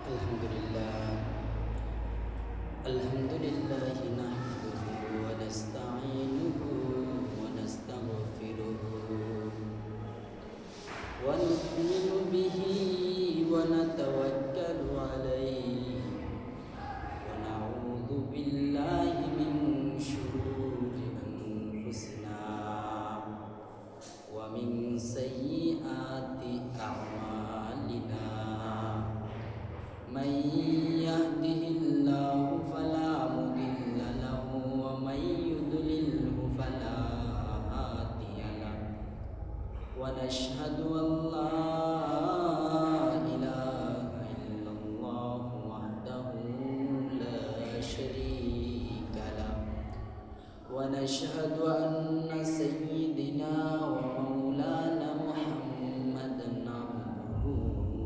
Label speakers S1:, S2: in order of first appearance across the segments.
S1: Alhamdulillah, Alhamdulillah, nahmaduhu wa nasta'inuhu wa nastaghfiruhu wa nu'minu bihi wa natawakkalu alayhi wa na'udzu billahi min shururi anfusina wa min sayyiati a'malina. من يهده الله فلا مضل له ومن يضلله فلا هادي له ونشهد أن لا إله إلا الله وحده لا شريك له ونشهد أن سيدنا ومولانا محمدا عبده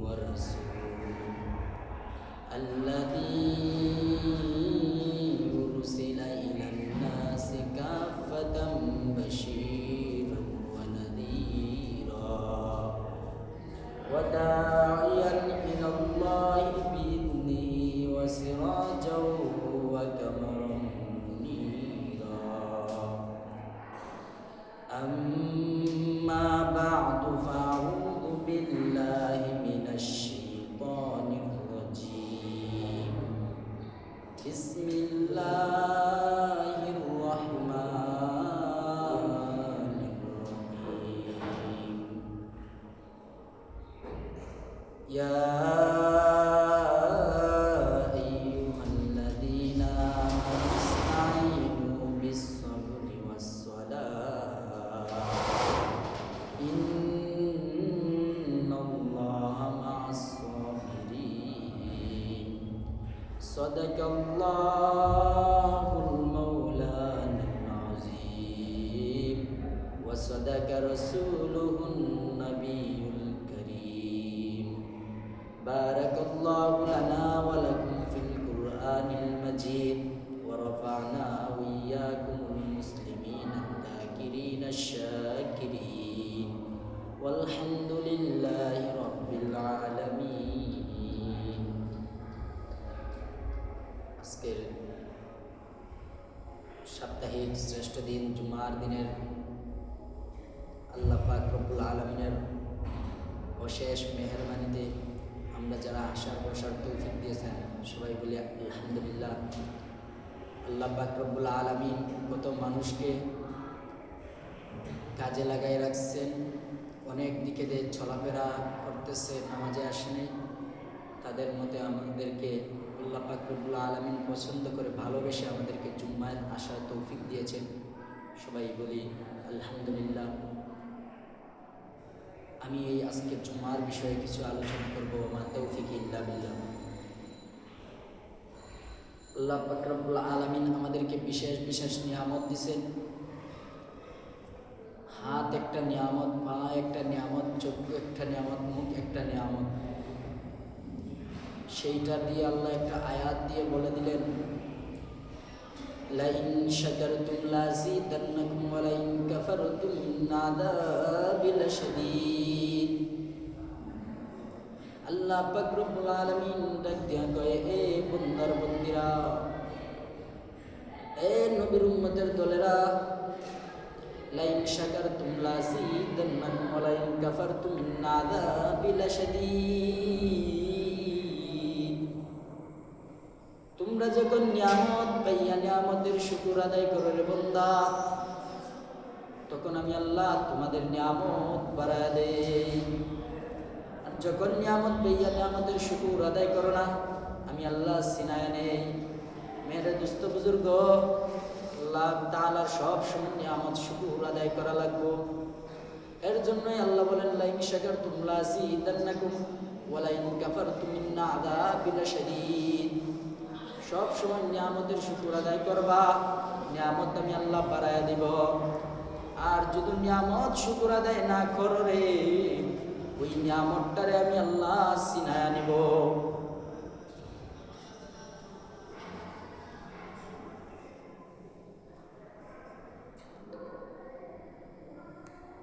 S1: ورسوله الذي أرسل إلى الناس كافة بشيرا ونذيرا وداعيا إلى الله بإذنه وسراجا وقمرا منيرا أما بعد فأعوذ بالله من الشيطان الرجيم بسم الله الرحمن الرحيم يا أيها الذين آمنوا استعينوا بالصبر والصلاة إن الله مع الصابرين صدق الله المولانا العظيم وصدق رسوله النبي الكريم بارك الله لنا ولكم في القرآن المجيد ورفعنا وإياكم المسلمين الذاكرين الشاكرين والحمد لله رب العالمين আজকের সাপ্তাহিক শ্রেষ্ঠ দিন জুমার দিনের আল্লাহ পাক রব্বুল আলামিনের অশেষ মেহেরবানিতে আমরা যারা আশার বসার তৌফিক দিয়েছেন সবাই বলি আলহামদুলিল্লাহ। আল্লাহ পাক রব্বুল আলামিন কত মানুষকে কাজে লাগাই রাখছেন, অনেক দিকে যে চলাফেরা করতেছে, নামাজে আসেনি, তাদের মতে আমাদেরকে আল্লাহ পাক রব্বুল আলামিন পছন্দ করে ভালোবেসে আমাদেরকে জুম্মায় আসার তৌফিক দিয়েছেন। সবাই বলি আলহামদুলিল্লাহ। আমি এই আজকের জুম্মার বিষয়ে কিছু আলোচনা করবো। আমার তৌফিক ইল্লা বিল্লাহ। আল্লাহ পাক রব্বুল আলামিন আমাদেরকে বিশেষ বিশেষ নিয়ামত দিয়েছেন। হাত একটা নিয়ামত, পা একটা নিয়ামত, চক্ষু একটা নিয়ামত, মুখ একটা নিয়ামত। সেইটা দিয়ে আল্লাহ একটা আয়াত দিয়ে বলে দিলেন, লাইন শাকারতুম লাযিদান্নাকুম ওয়া লাইন কাফারতুম ইন আযাবি লাশাদীদ। আল্লাহ পাক রব্বুল আলামিন ডাক দিয়া কয়, এ বান্দার বন্দিরা, এ নবীর উম্মতের দলেরা, লাইন শাকারতুম লাযিদান্নাকুম ওয়া লাইন কাফারতুম ইন আযাবি লাশাদীদ। তোমরা যখন নিয়ামত পাইয়া নিয়ামতের শুকর আদায় করো রে বান্দা, তখন আমি আল্লাহ তোমাদের নিয়ামত বাড়ায়া দেই। আর যখন নিয়ামত পাইয়া নিয়ামতের শুকর আদায় করো না, আমি আল্লাহ সিনায়া নেই। মেরে দুস্থ বুজুর্গ, আল্লাহ তাআলার সব সময় নিয়ামত শুকর আদায় করা লাগবো। এর জন্যই আল্লাহ বলেন, লাইন শাকারতুম লাযিদান্নাকুম ওয়া লাইন কাফারতুম ইন আযাবি লাশাদীদ। সব সময় নিয়ামতের শুকর আদায় করবা, নিয়ামত আমি আল্লাহ বাড়ায়া দিব। আর যদি নিয়ামত শুকর আদায় না করো রে, ওই নিয়ামতটারে আমি আল্লাহ সিনায়া নিব।